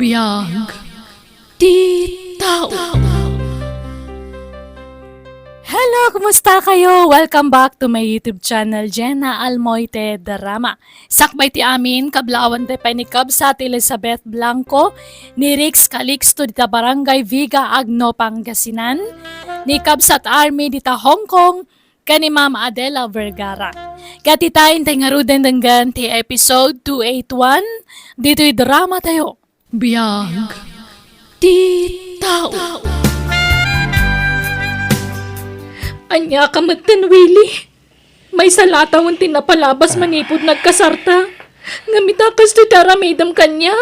Biyag Di Tao. Hello, kumusta kayo? Welcome back to my YouTube channel, Jenna Almoite Drama. Sakbay ti amin, kablawan de panikab sa Elizabeth Blanco, ni Rix Calixto dita Barangay Viga, Agno, Pangasinan, ni Kabsat Army dita Hong Kong, kani Mama Adela Vergara. Katitain tayo nga ruden denggan ti episode 281, dito'y drama tayo. Biyag Di Tao. Anya kamatan, Willie. May salatawon tinapalabas manipod nagkasarta. Ngamitakas ti daramidam kanya.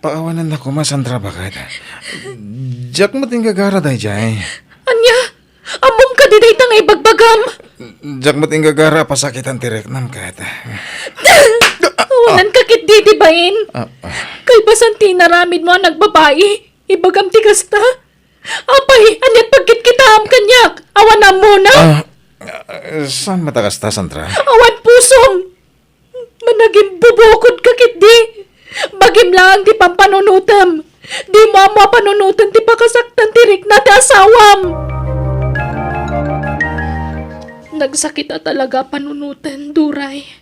Paawanan na ko, Sandra, bakit? Jack mo ting gagara day, Jay. Anya, amom ka di day tangay bagbagam. Jack mo ting gagara, pasakitan tirek nam kahit. Wanan kakit di bain. Kay basan tinaramid mo ang nagbabae. Ibagam ti kasta. Apay, anyat pagkit kita am kanyak. Awan na muna. Saan matakas ta, Sandra? Awan pusom. Managing bubukod kakit di. Bagim lang ti pampanunutam. Di mo amo panunutan ti pakasaktan tirik na ti asawam. Nagsakit talaga panunutan, Duray.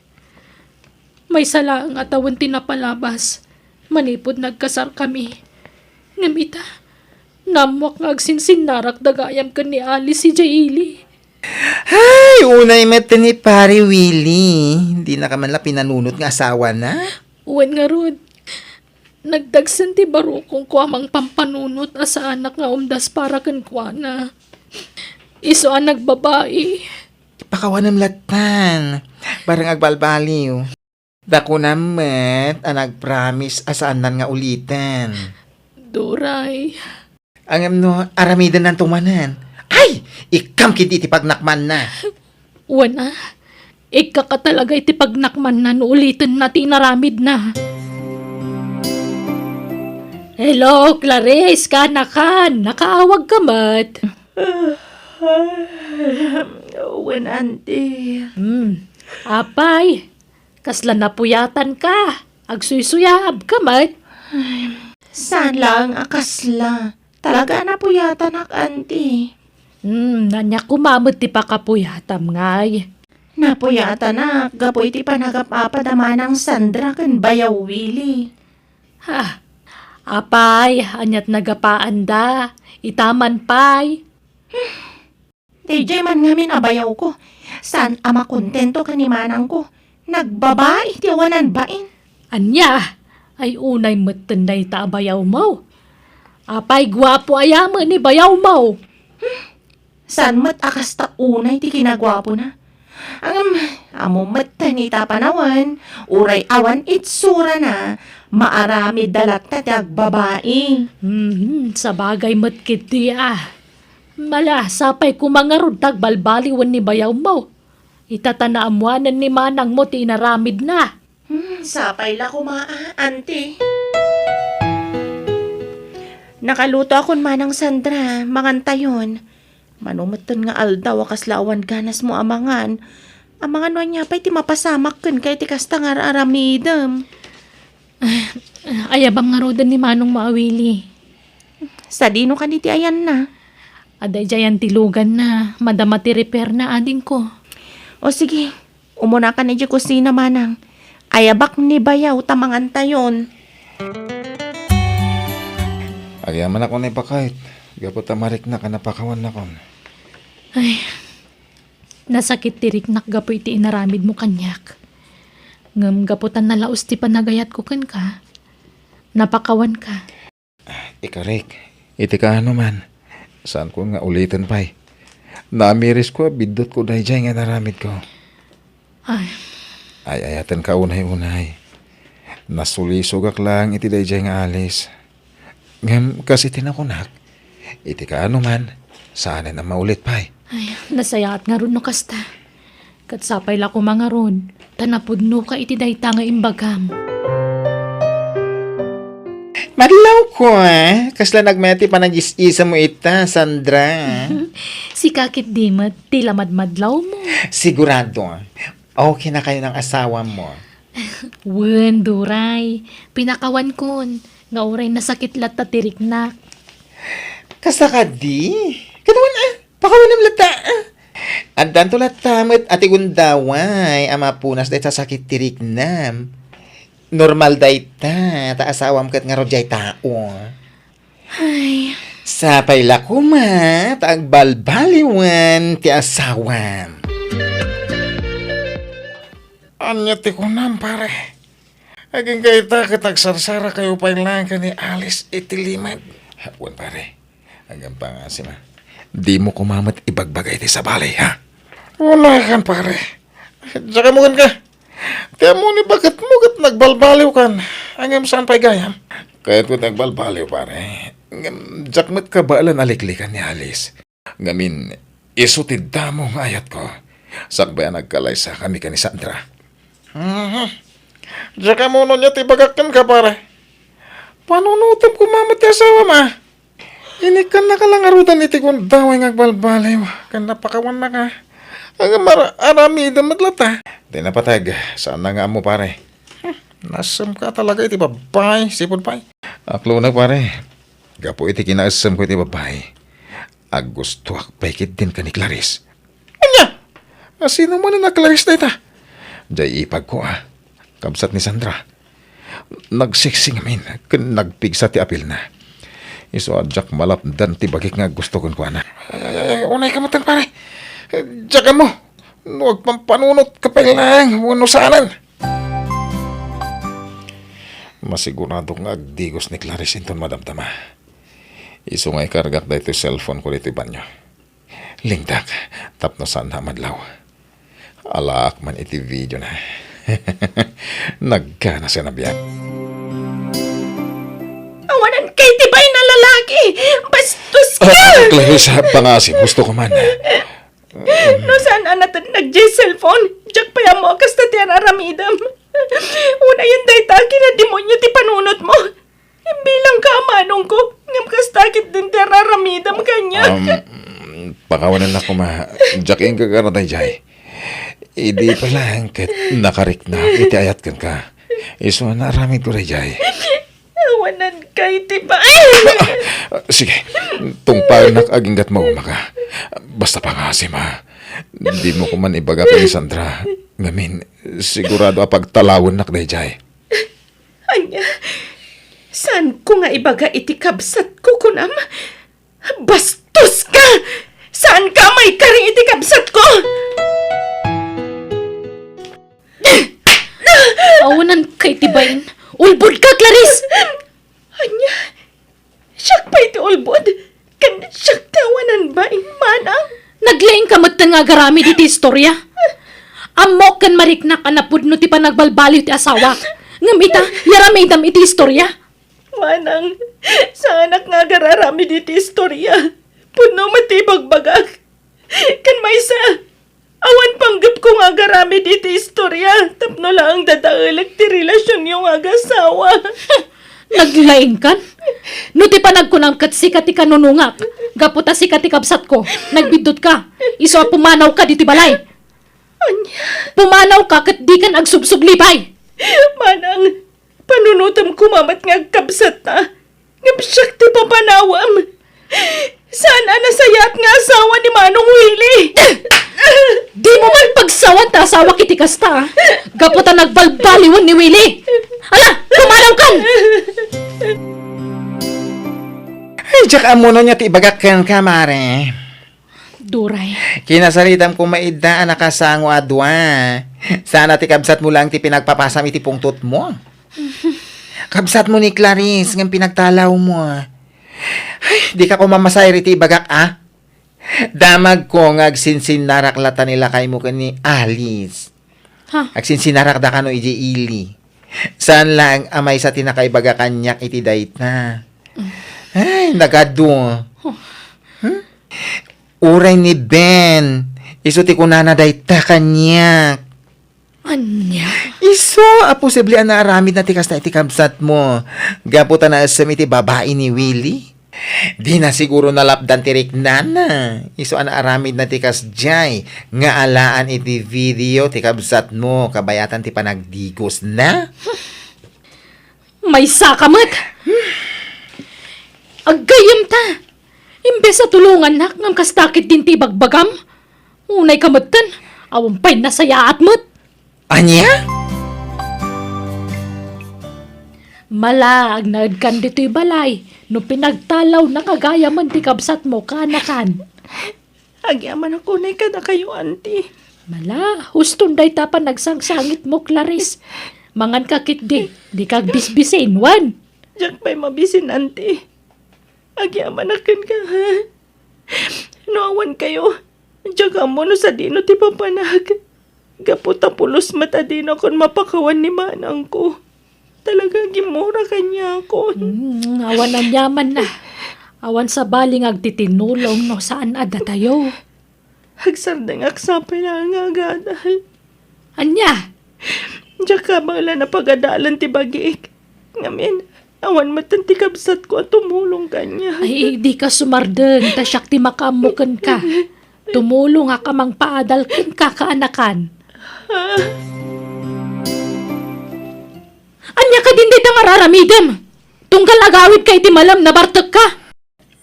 May sala ang atawan tinapalabas. Manipod nagkasar kami. Ngamita, namwak nga agsinsin narak dagayam ka ni Alice si Jaili. Ay, unay mata ni pare Willie. Hindi na ka man la pinanunot nga asawa na. Uwan nga rod. Nagdagsan ti barukong ko amang pampanunot asa anak nga umdas para kan kwa na. Iso ang nagbabae. Pakawanam latan. Barang agbalbaliw. Dako namat ang nag-promise asaan nan nga ulitan. Duray. Ang aramidan ng tumanan. Ay! Ikam kiti pagnakman na. Wana. Ika ka talaga iti pagnakman na ulitin na tinaramid na. Hello, Clarice. Kanakan. Nakaawag ka mat. Wen, auntie. Apay. Kasla napuyatan ka. Agsuysuyab ka mat. Saan lang akasla? Talaga na po yata nak, auntie. Nanya kumamot ti pakapuyatam ngay. Napuyata na, gapoy ti panagapapadaman ng Sandra kan Bayaw Willie. Ha, apay, anyat nagapaan da. Itaman pay. DJ man ngamin abayaw ko. Saan ama kontento kanimanang ko? Nagbabae ti awanan bain. Anya, ay unay matanday ta bayaw mo. Apay, gwapo ayamo ni bayaw mo. Saan mat akas ta unay ti kinagwapo na? Amo mata ni tapanawan, uray awan itsura na, maarami dalat na ti agbabae. Sa bagay matkit di Mala, sapay kumangarod tagbalbaliwan ni bayaw mo. Itatanaamwanan ni manang mo ti inaramid na. Sapay la kumaa, auntie. Nakaluto akon manang Sandra, mangantayon. Manumaton nga aldaw akas lawan ganas mo amangan. Amangan wa niya pa'y ti mapasamak kan kay ti kasta nga aramidam. Ayabang nga rodan ni manong maawili. Sa dino ka ni ti ayan na. Aday jayan tilugan na, madama ti repair na ading ko. O sige, umuna ka na di kusina manang. Ayabak ni bayaw tamangantayon. Agyaman ako na ipakait. Gapot amarik na ka napakawan na kon. Ay, nasakit tirik nakgapoy ti inaramid mo kanyak. Ngam gaputan na laos ti panagayat ko kan ka. Napakawan ka. Ikarik, iti ka ano man. Saan ko nga ulitin pa'y. Namiris ko, bidot ko dahi dyan nga naramid ko. Ay, Ayatan ka unay-unay. Nasulisugak lang iti dahi dyan nga alis. Ngam, kasi tinakunak. Iti ka ano man. Saan na maulit pa'y. ay, nasayaat nga ron no kasta. Katsapay la ko mga ron. Tanapudno ka iti dahi nga imbagam. Madlaw ko Kasla nagmeti pa nag-is-isa mo ita, Sandra. Si kakit dimat, tila madmadlaw mo. Sigurado okay na kayo ng asawa mo. Wen, Duray. Pinakawan kon. Nga oray nasakit lat ta tiriknak. Kasaka di? Katawan pakawan ng lata. Andan to latamet ati gundaway, ama punas dahil sa sakit tirik nam. Normal day ta asawam kat nga rodjay tao. Ay, Sapay lakuma, tagbalbaliwan ti asawam. Anya ti kunam, pare. Aging kayo ta katagsarsara kayo pa lang ka ni Alice itilimad. Wan, pare. Hanggang pa nga si ma. Di mo kumamat ibagbagay ti sa balay, ha? Wala kan, pare. Tsaka mo ka. Kaya mo ni bakit mo kat nagbalbaliw kan. Hanggang saan pa'y gayam? Kaya ko nagbalbaliw, pare. Jakmat ka baalan aliklikan ni Alice. Ngamin, isutid damo ng ayat ko. Sakbayan nagkalay sa kami ka ni Sandra. Tsaka mo nun niya tibagakan ka, pare. Panunutom kumamat ti asawa, ma. Ini kan nakalangarutan iti kung daway ngagbalbaliw. Kan napakawan na ka. Ang arami damadlata. Di napatag. Saan na nga mo, pare? Nasam ka talaga iti babay. Sipon pay. Aklo na, pare. Gapo iti kinaasam ko iti babay. Agusto akpaikit din ka ni Clarice. Anya! Sino mo na Clarice na ita? Diyay ipag ko, Kamsat ni Sandra. Nagsiksing amin. Nagpigsa ti apil na. Iso adjak malapdan ti bagik nga gusto kon kuana. Unay ka matan, pare. Diyakan mo. Huwag pampanunot ka pa lang. Unusanan. Masigurado nga agdigos ni Clarice inton madamtama. Iso nga ikargat da ito cellphone ko dito banyo. Lingdak. Tapno saan na madlaw. Alaak man iti video na. Nagkana siya na biyan. Awanan kay tibay na lalaki. Bastos ka! Clarice, pangasim. Gusto ko man. No saan natin nag-cellphone? Diyak pa mo akas na tiyan aramidam. Una yun day taki na demonyo ti panunot mo. Bilang ka manong ko. Ngam kastakit din tiyan aramidam kanya. Pakawanan na ko ma. Jack-in ka karatay jay. Idi pa lang kat nakarik na. Iti ayat kan ka. Iso na aramid ko rin jay. Awanan kay tibay. Sige. Tungpal nakaginggat mo umaka. Basta pangasim, ha. Di mo ko man ibaga ka ni Sandra. Ngamin, sigurado apagtalawon nak day jay. Anya, saan ko nga ibaga iti kabsat ko kunam? Bastos ka! Saan ka may kari iti kabsat ko? awanan kay tibayin. Ulbod ka, Clarice! Anya, siyak pa iti ulbod. Kan siyak tawanan ba in manang? Naglaing ka nga garami diti istorya. Amok kan mariknak anapudno ti panagbalbaliw ti asawa. Ngamita, yaramidam iti istorya. Manang, sa anak nga gararami diti istorya. Puno matibagbagag. Kan may sa, awan panggap ko nga garami diti istorya. Tapno lang ang dadaalag ti relasyon yung agasawa. Naglaing kan? No ti panagkunam kat sikat ti kanunungak. Gaputa sikat ti kabsat ko. Nagbidot ka. Iso pumanaw ka diti balay. Anya, Pumanaw ka kat di kan agsubsuglipay. manang, panunutam kumamat nga agkabsat na. Ngapsyak ti papanawam. Sana nasayat nga asawa ni Manong Willie. Di mo man pagsawan ta asawa kiti kasta. Gaputa nagbalbaliwan ni Willie. Ala, pumanaw kan! Ay, Jack amuno niya ti ibagakan ka, mare. Duray. Kinasalitam ko maida nakasango adwa. Sana ti kabsat mo lang ti pinagpapasam iti pungtot mo. Kabsat mo ni Clarice ng pinagtalaw mo. Ay, di ka ko mamasay riti bagak Damag ko nga agsinsinaraklata nila kay mo ni Alice. Ha? Agsinsinararak da ka no iji ili. Saan lang amay sa tinakaibaga kanyak iti dayta. Ay, nagado. Uray ni Ben. Iso ti kunana dayta kanyak. Anya? Iso, posible na aramid na tikas na iti kamsat mo. Gaputa na asam iti babae ni Willie. Di na siguro nalapdan tirik nana. Iso an aramid na tikas jay. Nga alaan iti video ti kabsat mo. Kabayatan ti panagdigos na. May sakamat! Agayam ta! Imbes sa tulungan nak, ngam kastakit din ti bagbagam. Unay kamatan, awampay na sayaat mo't. Anya? Malag nagkan dito'y balay, no pinagtalaw na kagaya man ti kabsat mo kanakan. Agyaman ako na kada kayo, auntie. Mala, huston day tapan nagsangsangit mo, Clarice. Mangan kakit di kag bisbisin, wan. Diyak pa'y mabisin, auntie. Agyaman akin ka, ha? Noawan kayo. Diyak mo no sa dino ti papanag. Gaputa pulos mata dino kon mapakawan ni manang ko. Talaga gimura kanya ako. Awan ang yaman na. Awan sa baling agtitinulong no saan ada tayo. Hagsardang aksapay na nga agadahan. Anya? Diyak ka bala na pagadalan ti bagiik. Ngamin, awan matanti kabsat ko at tumulong kanya. Ay, di ka sumardeng. Tasyak ti makamukan ka. Tumulong ka mang paadal ken ka kaanakan. Anya ka din dito nga raramidem. Tunggal agawid kay ti malam na bartek ka.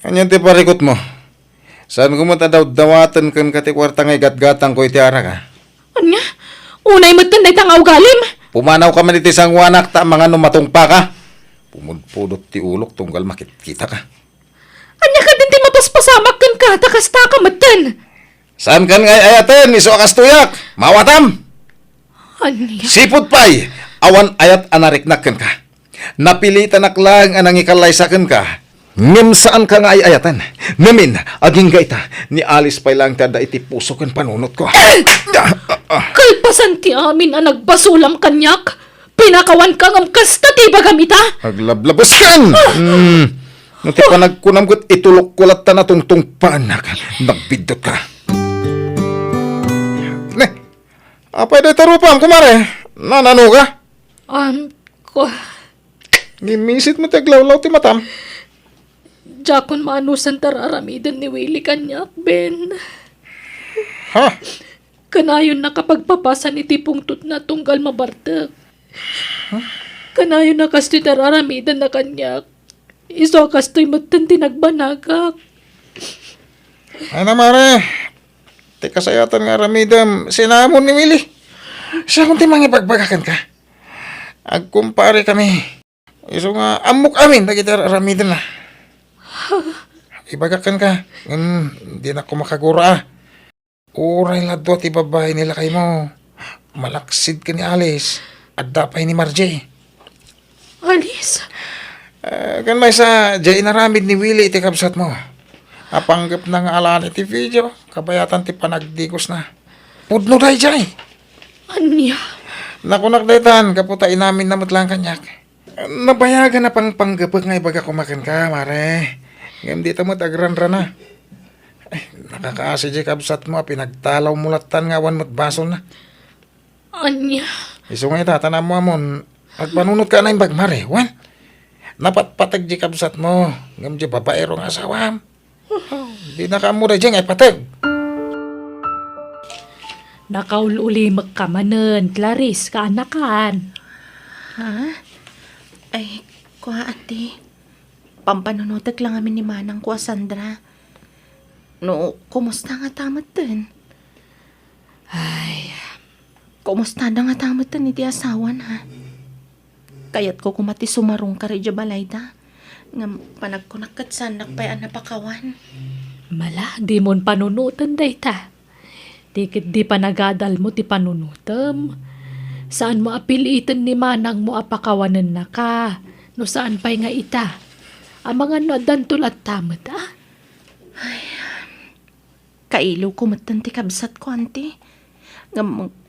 Anyan ti parikot mo? Saan ko mo daw dawatan kan kati kwarta ngay gatgatang ko iti ara ka? Anya? Unay mo tanday tang ugalim. Pumanaw ka man iti sangwanak ta mga numatungpa ka. Pumudpudot ti ulok tunggal makikita ka. Anya ka din ti mapaspasamak kan ka. Takasta ka matan. Saan kan ngay ayaten iso akas tuyak? Mawatam! Anya? Sipot pay! Awan ayat anariknak kan ka. Napilitan aklang anang ikalaisakan ka. Ngem saan ka nga ay ayatan? Ngamin, aging gaita, ni Alice pay lang tada iti puso kan panunot ko. Kalpasan ti amin ang nagbasulam kanyak. Pinakawan ka ngam kasta ti bagamita. Aglablabas kan! No ti pa nagkunamgot itulok kulat ta na tungtung panak. Nagbidot ka. Ne, apay day tarupam, kumare. Nanano ka? Ko, Gimisit mo ti aglawlaw ti matam. Jakon maanusan tararamidan ni Willie kanyak, Ben. Ha? Kanayon na kapagpapasan iti pungtot na tunggal mabartek. Kanayon na kasto'y tararamidan na kanyak. Iso kasto'y matan tinagbanagak. Ay na mare. Ti kasayatan nga ramidam. Sinamon ni Willie. Siya kung ti mangipagbagakan ka. Agkumpare kami. Iso nga amok amin. Nagiti ramidan na. Ibagakan ka. Hindi na ako makagura. Uray ladwa ti babae nila kay mo. Malaksid ka ni Alice. At dapay ni Marjay. Alice? Kan may sa jay naramid ni Willie iti kabsat mo. Apanggap na nga alaan iti video. Kabayatan ti panagdigos na. Pudno day jay. Anya? Nakunak daytan. Kaputain namin na matlang kanyak. Nabayagan na pang panggapag nga ibaga kumakan ka, mare. Ngayon dito mo tagranra na. Ay, nakakaasi jay kabsat mo. Pinagtalaw mulatan nga awan mo't baso na. Anya? Iso nga itatanam mo amon. Agpanunot ka na yung bagmare, wan. Napatpatag di kabsat mo. Ngam di babaero nga asawam. Di na ka mura dyan ay patag. Nakaululimag ka manen, Clarice, kaanakan. Ha? Ay, kuha ate. Pampanunotag lang amin ni Manang kuha Sandra. No, kumusta nga tamat din? Ay, Kumusta na nga tamat din iti asawan ha? Kayat ko kumati sumarong ka rin balayda. Nga panagkunakat sanak pa'y anapakawan. mala, di mon panunutan dayta. Dikit di panagadal mo ti panunutam. Saan mo apilitan ni manang mo apakawanan na ka? No saan pa'y nga ita? Ang mga nadantul at tamat, ah? Kailaw ko matanti kabsat ko, ante. Nga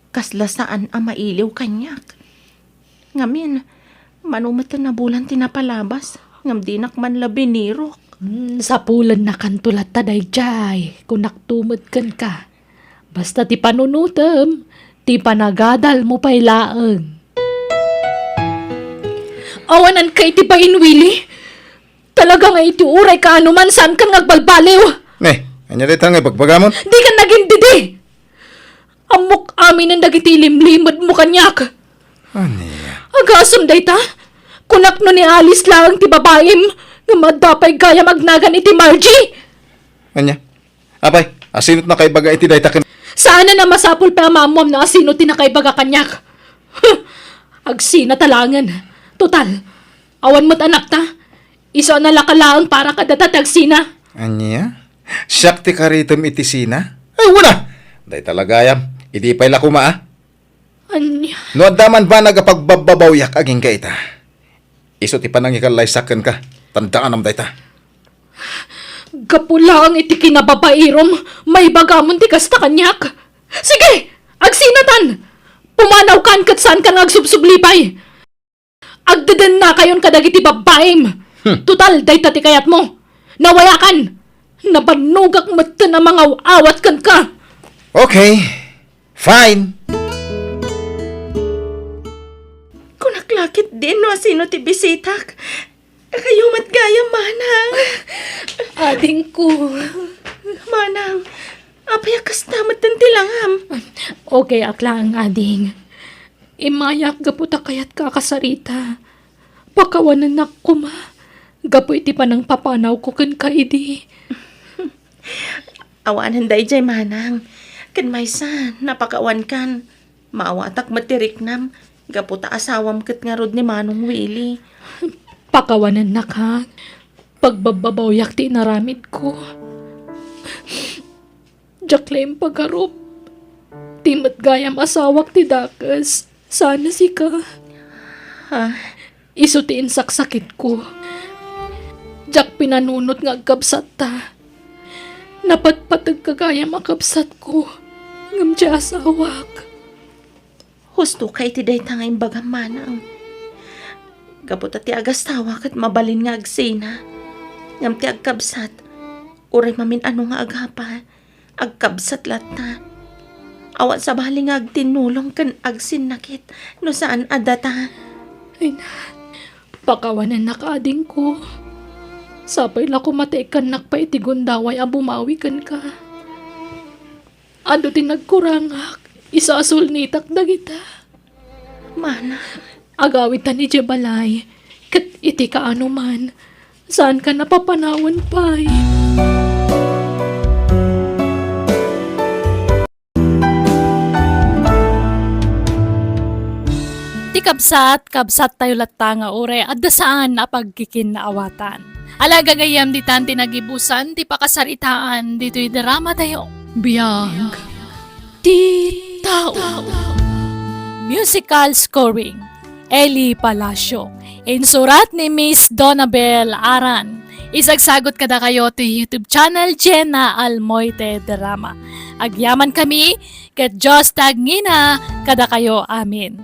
kaslasaan ang mailiw kanyak. Ngamin, manumatan na bulan tinapalabas. Ngam dinak man labinirok. Sa pulan na kantulat taday jay, kung naktumad kan ka. Basta ti panunutam, ti panagadal mo pa'y laeng. Awanan kay ti bain, Willie. Talaga nga iti uray ka anuman saan ka nagbalbaliw. Anya dito nga pagpagamon? Di ka naging didi. Amok amin ang dagiti limlimad mo kanyak. Anya? Agasam day ta. Kunak no ni Alice lang ti babaim nga madapay gaya magnagan iti Margie. Anya? Apay, asinot na kay baga iti dayta ken. Sana na masapul pa mamom na asino tinakay baga kanyak. Agsina talangan. Total, awan mo't anak ta. Iso na lakalaang para kadatatag sina. Anya? Syakti ka rito iti sina? Ay, wala! Day talagayam, iti pa'y lakuma ah. Anya, No daman ba nagapagbababawiyak aging ka ita? Iso ti panang ikalaysakan ka, tandaan am dayta. gapula ang iti kinababairom, may bagamon ti kasta kanyak. Sige, agsinatan! Pumanaw kan kat saan ka nagsubsublipay. Agdadan na kayon kadagiti babaim. Total, dayta ti kayat mo. Nawayakan! Nabanugak mata na mga awat kan ka. Okay, fine. Kunaklakit din no sino ti bisitak. Kayo matgaya, manang. Ading ko. Manang, apay kasta matantilangam. Okay, akla ang ading. Imayak gaputa kayat kakasarita. Pakawanan na ko ma. Gapu iti panang papanaw ko kan kaidi. Awanan day jay manang. Kan maysan, napakawan kan. Maawatak matirik nam. Gaputa asawam kat nga rod ni Manong Willie. Pakawanan na ka. Pagbababawyak ti naramid ko. Jaklem pagharup. Timat gayam asawak ti dakas. Sana si ka. Ha? Iso ti insaksakit ko. Jak pinanunot nga agkabsat ta. Napatpatag kagaya makabsat ko. Ngam di asawak. Husto kay ti day tangay bagam manang. Gaputa ti agastawak at mabalin nga agsina. Ngam ti agkabsat. Uray mamin ano nga agapa. Agkabsat lata. Awan sa bali nga agtinulong kan agsin nakit. No saan adata. Ay na, pakawanan na kaading ko. Sapay la ko mataikan nakpa iti gundaway a bumawi kan ka. Ado ti nagkurangak, isasul nitak dagita. Mana. Agawitan ni Jebalay, kat iti ka ano man, saan ka napapanawan pa'y. Ti kabsat tayo latta nga ure, at saan na pagkikin na awatan. Alaga gayam di tan tinagibusan, ti pakasaritaan, dito'y drama tayo. Biyag. Ti tao. Musical scoring. Eli Palacio. Insurat ni Miss Donabel Aran. Isagsagot kada kayo ti YouTube channel Jenna Almoite Drama. Agyaman kami, ket Diyos tagngina kada kayo amin.